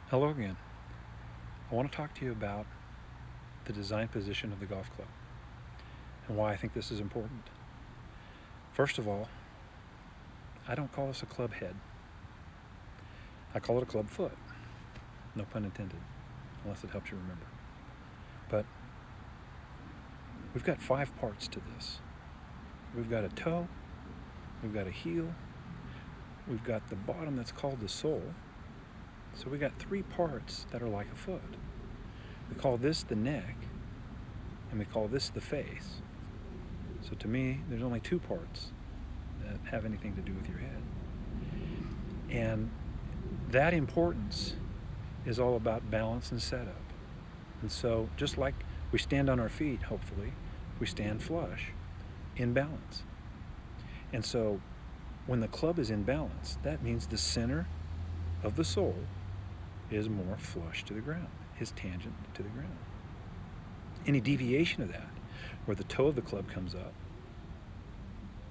Hello again. I want to talk to you about the design position of the golf club and why I think this is important. First of all, I don't call this a club head. I call it a club foot. No pun intended, unless it helps you remember. But we've got 5 parts to this. We've got a toe, we've got a heel, we've got the bottom that's called the sole. So we got 3 parts that are like a foot. We call this the neck, and we call this the face. So to me, there's only 2 parts that have anything to do with your head. And that importance is all about balance and setup. And so just like we stand on our feet, hopefully, we stand flush, in balance. And so when the club is in balance, that means the center of the sole is more flush to the ground, is tangent to the ground. Any deviation of that, where the toe of the club comes up,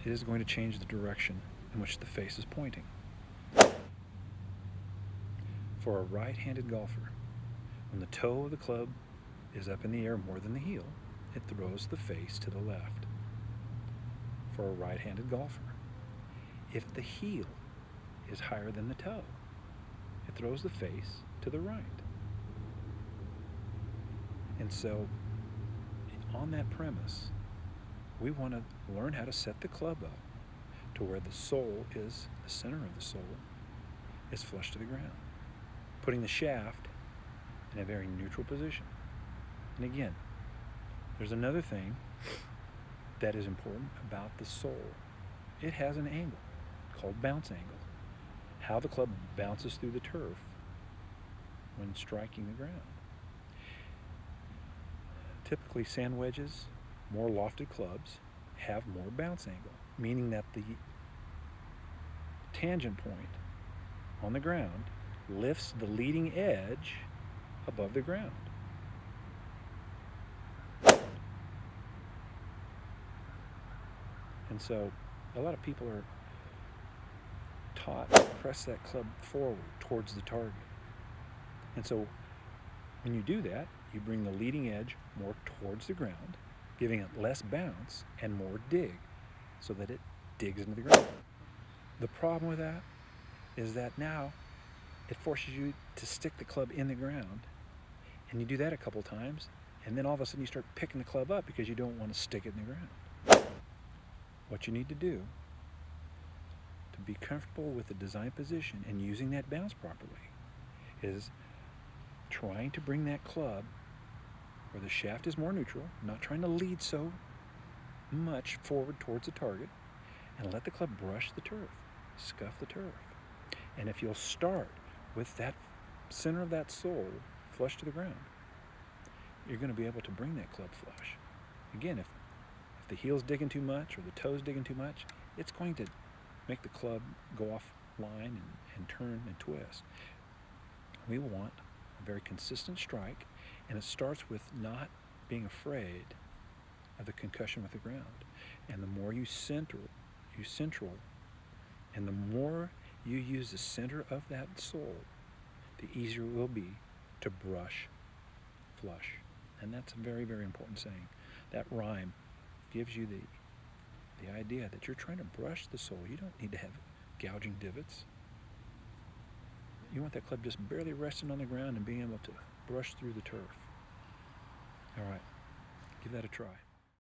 it is going to change the direction in which the face is pointing. For a right-handed golfer, when the toe of the club is up in the air more than the heel, it throws the face to the left. For a right-handed golfer, if the heel is higher than the toe, it throws the face to the right. And so, on that premise, we want to learn how to set the club up to where the sole is, the center of the sole, is flush to the ground, putting the shaft in a very neutral position. And again, there's another thing that is important about the sole. It has an angle called bounce angle. How the club bounces through the turf when striking the ground. Typically, sand wedges, more lofted clubs, have more bounce angle, meaning that the tangent point on the ground lifts the leading edge above the ground. And so a lot of people are taught to press that club forward towards the target. And so when you do that, you bring the leading edge more towards the ground, giving it less bounce and more dig so that it digs into the ground. The problem with that is that now it forces you to stick the club in the ground, and you do that a couple times, and then all of a sudden you start picking the club up because you don't want to stick it in the ground. What you need to do to be comfortable with the design position and using that bounce properly is trying to bring that club where the shaft is more neutral, not trying to lead so much forward towards the target, and let the club brush the turf, scuff the turf. And if you'll start with that center of that sole flush to the ground, you're going to be able to bring that club flush. Again, if the heel's digging too much or the toe's digging too much, it's going to make the club go off line and turn and twist. We want a very consistent strike, and it starts with not being afraid of the concussion with the ground. And the more you central, and the more you use the center of that sole, the easier it will be to brush flush. And that's a very, very important saying. That rhyme gives you the idea that you're trying to brush the sole. You don't need to have gouging divots. You want that club just barely resting on the ground and being able to brush through the turf. All right, give that a try.